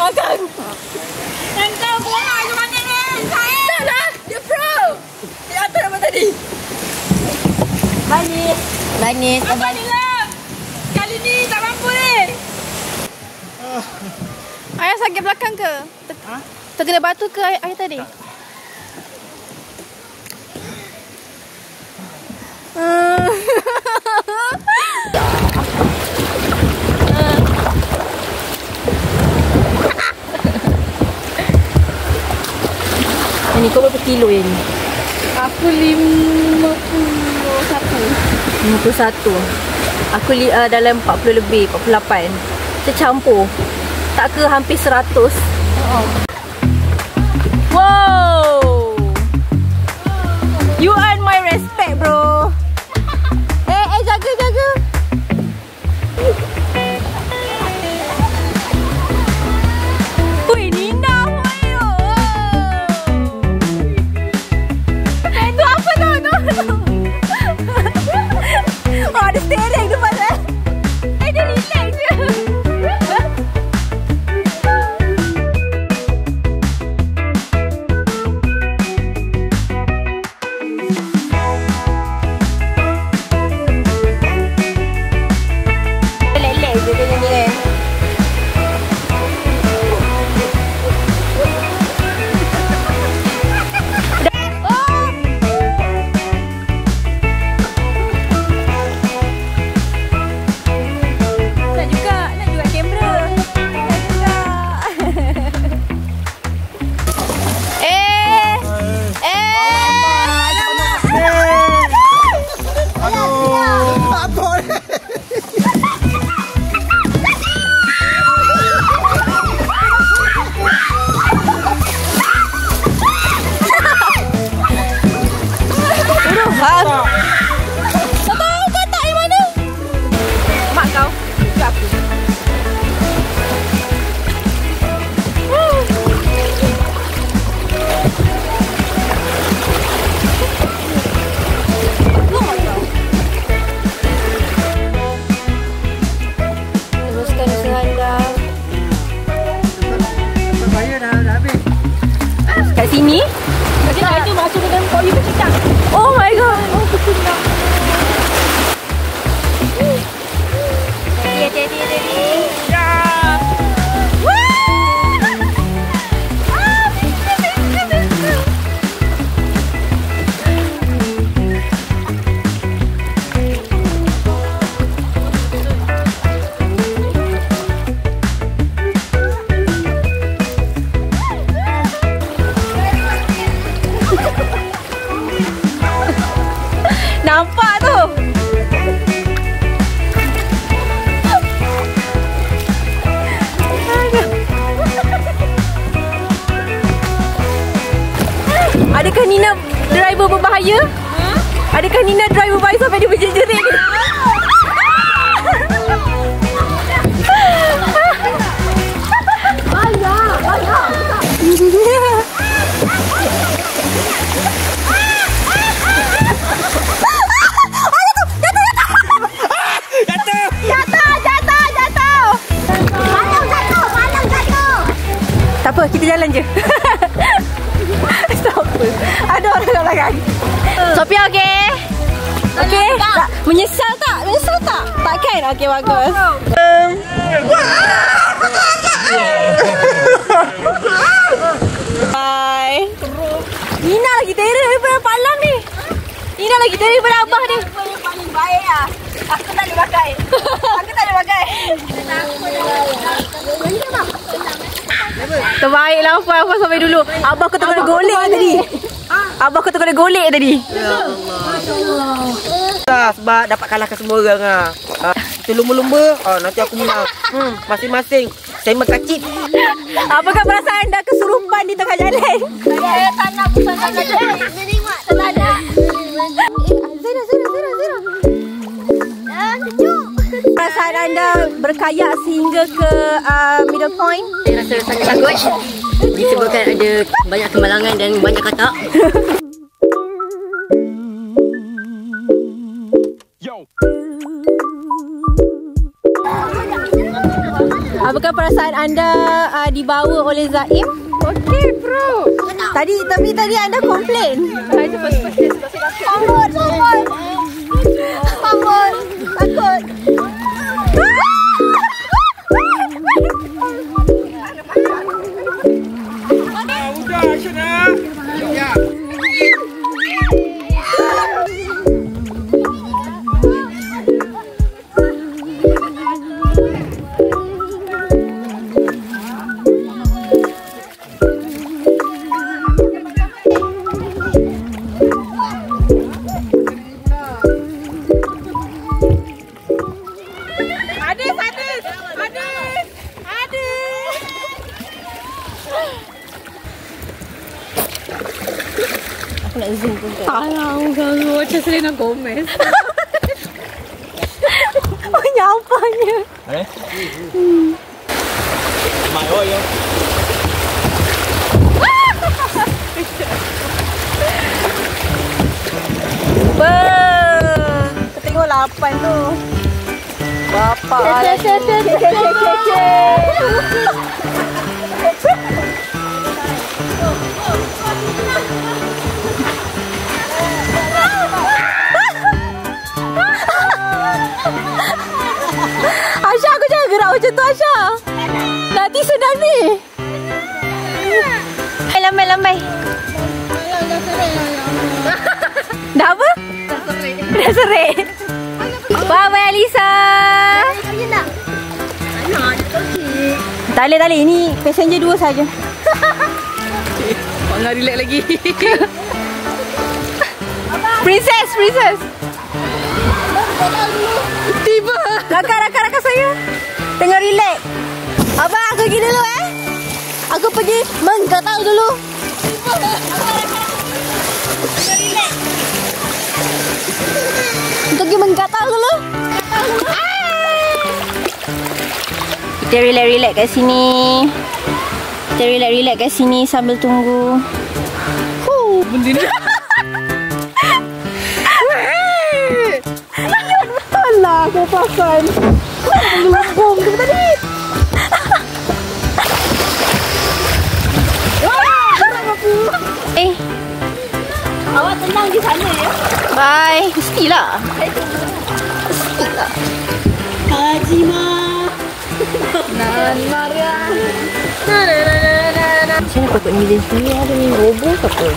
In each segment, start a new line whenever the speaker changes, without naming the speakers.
belakang.
Dan kau buang macam mana ni?
Tak lah, dia pro. Dia atas apa tadi? Banis.
Abang ni lah. Kali ni tak mampu ni.
Ayah sakit belakang ke? Terkena batu ke ayah tadi?
Ini kau berapa kilo yang ni?
Aku 51.
51. Aku dalam 40 lebih, 48. Kita campur. Tak ke hampir 100. Wow! You earn my respect, bro. Jaga. Ui, Nina, ayo. Itu apa tu? Oh, ada steering depan saya. Dia relax je. Kat sini?
Kat itu masuk ke dalam koyu kecil.
Oh my god.
Oh, betul tak?
Jadi. Nampak tu. Adakah Nina driver berbahaya? Adakah Nina driver berbahaya sampai dia berjerit-jerit? Tak apa, kita jalan je. Tak apa. Ada orang kat belakang. Sophia okey? Okey? Menyesal tak? Takkan? Okey, bagus. Bye. Nina lagi terror daripada Pak Lam ni. Nina lagi terror daripada Abah ni.
Yang paling baik lah. Aku tak boleh pakai.
Terbaiklah apa sampai dulu. Abah kau tengah golek tadi. Abah kau tengah golek tadi.
Ya Allah. Sebab dapat kalahkan semua orang ah. Itu lumba-lumba, nanti aku menang. Masing-masing saya mengkacip.
Apakah perasaan anda kesurupan di tengah jalan?
Saya tak nak bukan tak nak. Menikmat tak ada.
Zira. Perasaan anda berkayak sehingga ke middle point?
Saya rasa sangat takut disebabkan ada banyak kemalangan dan banyak katak.
Apakah perasaan anda dibawa oleh Zaim?
Okey, bro.
Tapi tadi anda komplain.
Saya tu first day sebab saya takut.
Takut. Takut.
Udah, Aisyah. Ya.
Aku nak zoom pun kan.
Alah, ganggu macam Selena Gomez.
Oh, nyampanya.
Mai oi yo.
Kita tengok 8 tu. Bapak Aisyah, aku jangan gerak macam tu, Aisyah. Nanti sedang ni. Lambai. Dah apa? Dah serik. Bye Alisa. Tak boleh. Ini passenger 2 saja.
Kau nak relax lagi.
Princess.
Tiba.
Rakan saya. Tengah relax. Abang, aku pergi dulu Aku pergi menggatau dulu. Untuk pergi menggatau dulu. Kita relax kat sini. Sambil tunggu.
Benda ni.
Betul lah, aku perasan. Bom tu tadi.
Awak tenang di sana ya.
Bye. Mestilah.
Haji Ma.
Nan Maria.
Macam mana kau ni dia sini ada ni roboh ke apa?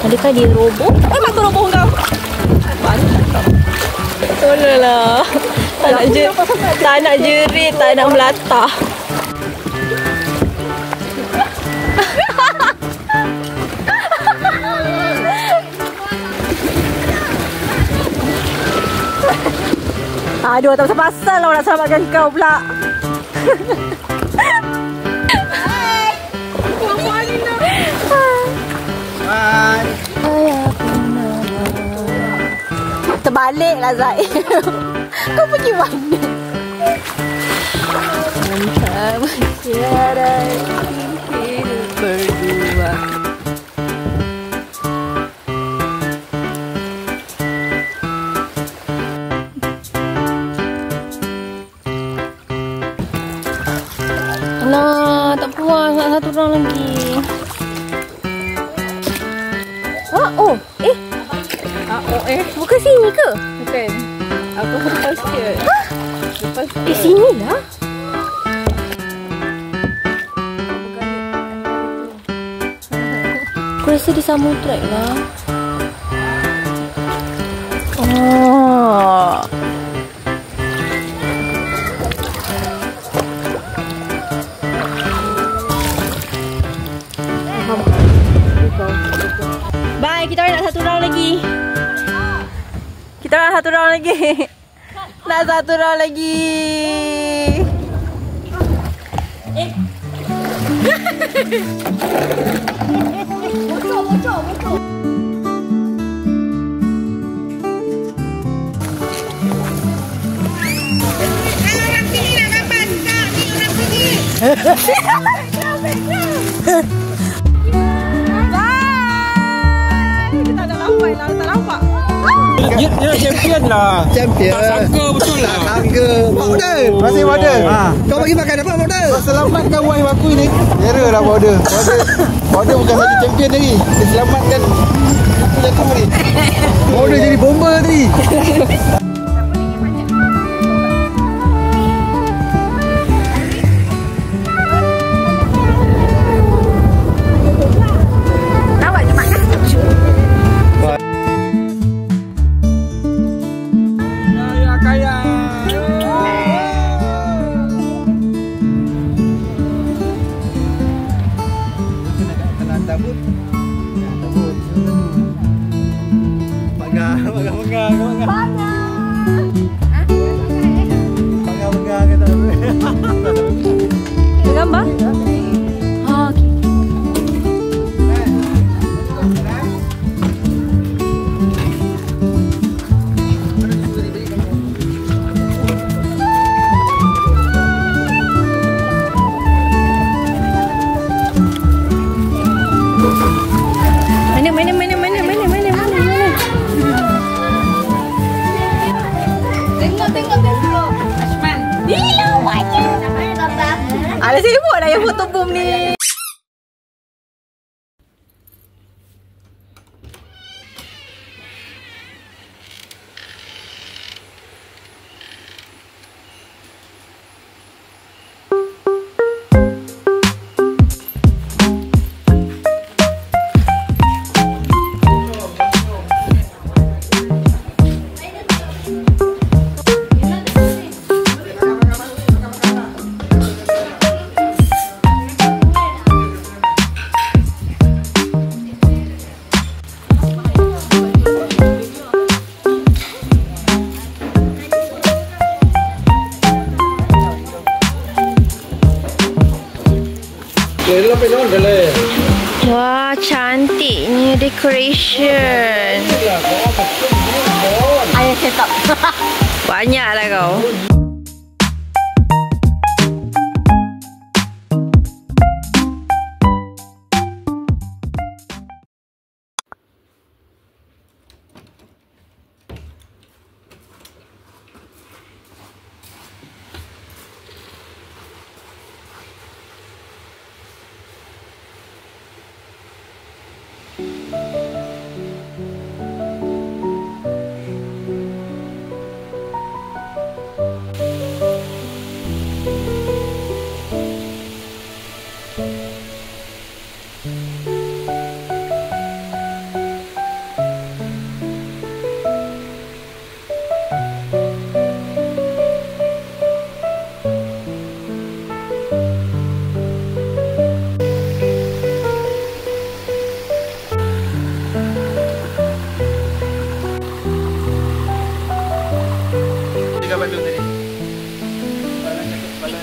Adakah dia roboh? Kenapa roboh kau? Tolonglah. Tak nak jerit, tak nak melatah. Aduh, tak pasal lah nak selamatkan kau pula. Terbaliklah Zai. Kau pergi mana? Entah cara hidup berdua. Nah, tak puas, nak satu orang lagi. Bukan sini ke?
Bukan. Aku lepas sikit. Lepas sikit.
Sini lah. Aku rasa dia sama track lah. Oh. Bye, kita nak satu round lagi. Nak satu round lagi. Bocor. Orang sini nak dapat. Tak, ni orang sini. Bye. Kita dah lambat lah, tak nampak.
Dia champion lah.
Champion.
Tak sangka betul lah.
Tak sangka. Pak Model.
Masih Model.
Kau bagi makan apa Model?
Selamatkan wife aku ni. Kira lah Model. Model bukan saja champion lagi. Dia selamatkan aku ni.
Model jadi bomber tadi.
Gambar? Oh, okey. Alah sibuk dah yang foto boom ni. Wah, cantiknya decoration.
Ayah set up.
Banyaklah kau.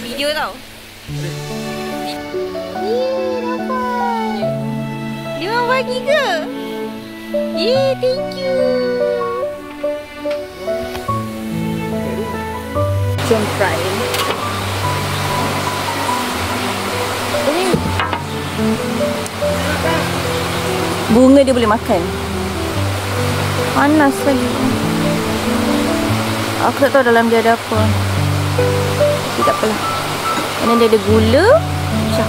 Video tau. Dia orang bagi ke? Thank you. Jom try. Bunga dia boleh makan. Panas lagi. Aku tak tahu dalam dia ada apa. Tapi tak apalah. And then dia ada gula. Macam.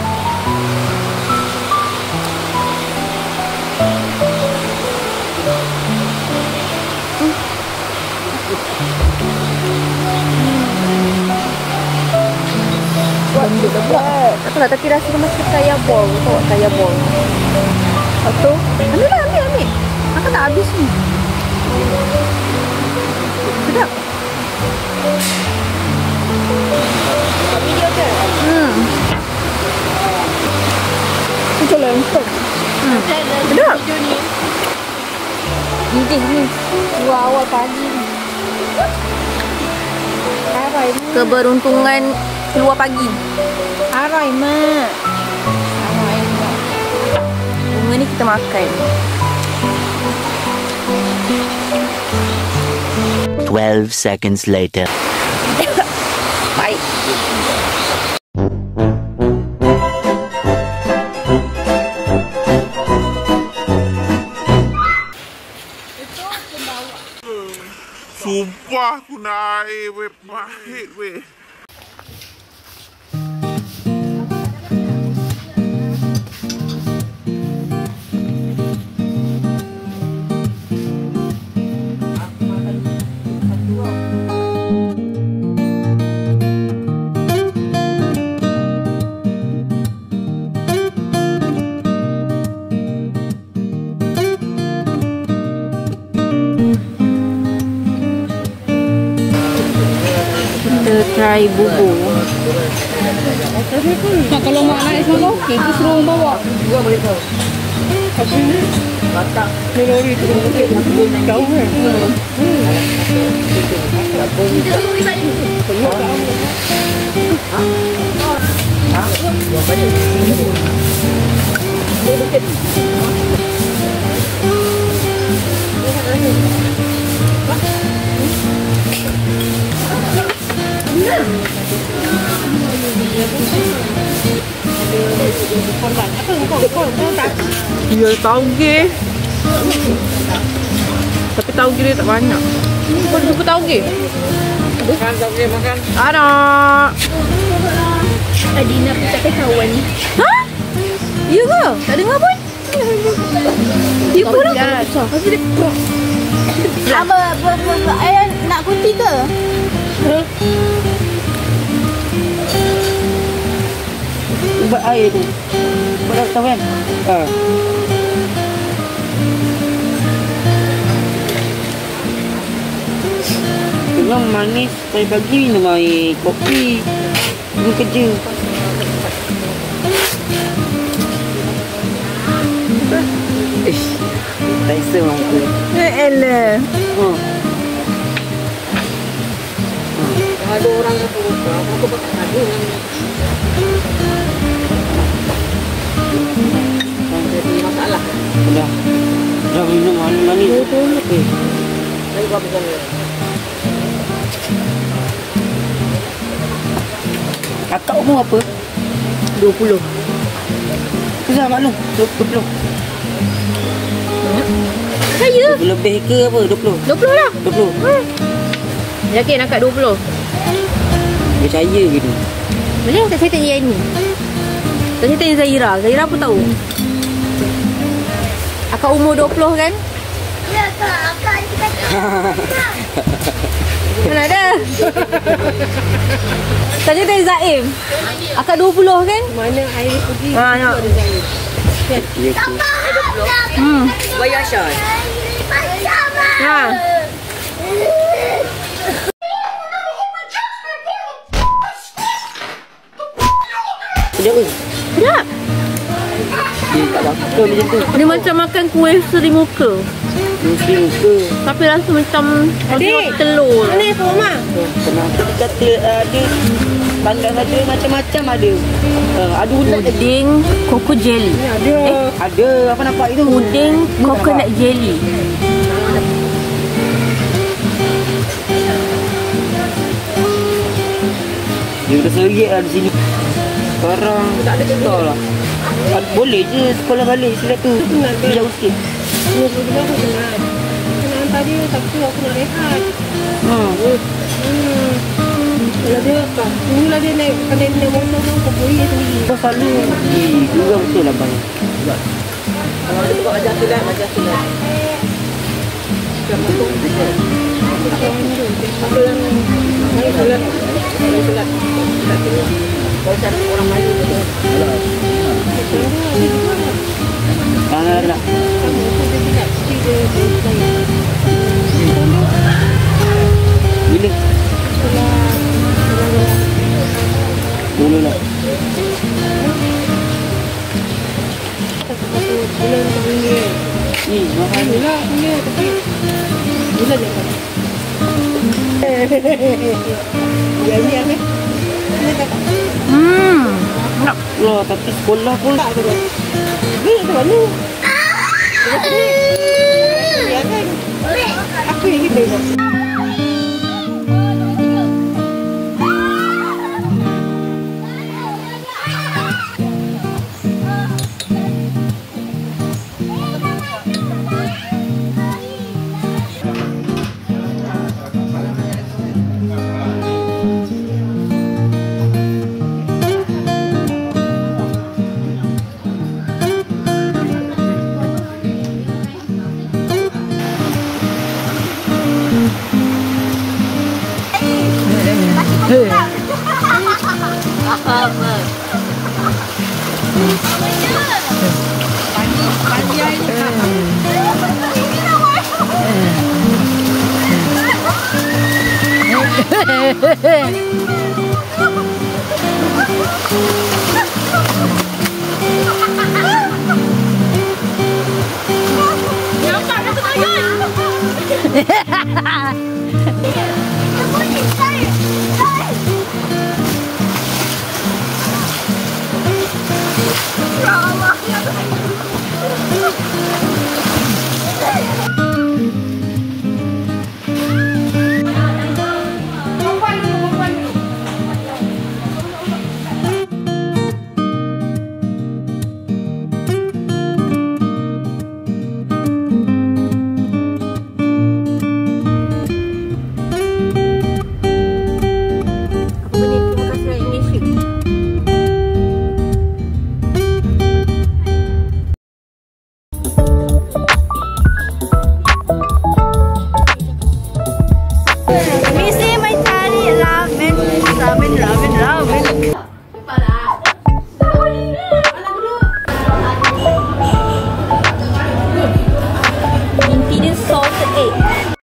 Tak tahu lah, tapi rasa dia macam kaya bol. Tahu kaya bol. Lepas tu, ambil. Aku tak habis ni. Sedap. Video ke? Macam lempeng. Sedap. Ni. Awal pagi ni. Arai mak. Keberuntungan keluar pagi. Arai mak. Bunga ni kita makan.
12 seconds later.
Baik.
aku nak air weh. Pahit weh.
Try bubur. Kalau mak naik semua okey, tu suruh bawa.
Dua boleh tahu.
Tapi ni
Batak.
lori tu jauh kan.
Dia tauge. Tapi tauge dia tak banyak. Kau jumpa tauge?
Makan tauge makan.
Ada.
Tadi nak cakap kawan.
Ha? Ya ke? Tak dengar pun? Ya pun lah.
Apa ayah nak kunci ke?
Ubat air tu. Ubat tahu kan? Memang manis. Pagi-pagi minum air kopi. Pergi kerja. Tak isa mampu.
Elah.
Ada orang yang buka, aku pakai ada yang jadi masalah. Dah minum manis-manis. Saya buat macam ni. Kakak umur apa?
20.
Kenapa maklum? 20.
Saya?
Lebih ke apa? 20?
20 lah.
20?
Yakin akak 20?
Percaya ke tu?
Boleh tak saya tanya yang ni? Tak saya tanya Zahira. Zahira pun tahu. Akak umur 20 kan?
Ya kak, akak ni kata.
Mana ada? Tanya Zaim. Akak 20 kan?
Mana air pergi?
Mana?
Ya ke?
Why Ashan?
Ha.
Sedap ke?
Sedap.
Dia tak bakar macam tu.
Dia macam makan kuih seri muka.
Muslim ke?
Tapi rasa macam telur.
Mana tu Mak?
Kenapa dia kata ada pandang ada macam-macam ada. Ada ulat lagi.
Puding coco jelly.
Ada apa nampak itu?
Puding coconut jelly.
Dia dah serik lah di sini. Sekarang tak ada sekolah lah. Boleh je sekolah balik silat tu. Jauh sikit.
Kena hantar dia, tapi aku nak rehat. Kalau dia tak, inilah dia naik, pandai naik motor tu, kau boleh sendiri.
Kau selalu juga betul lah bang.
Kalau ada buat ajar silat, ajar silat. Siapa tu? Apa yang main silat? Main silat. Silat sini. Kau cari orang Melayu tu.
Ada. Bila? Dulu lah.
Bulan ke-9.
Ni, mahal.
Bulan ke tapi bulan je kan. Ya ni apa?
Lah, tapi sekolah pun
Tak tu. Ni tu mana? Ya kan? Aku yang kita.
Hehehe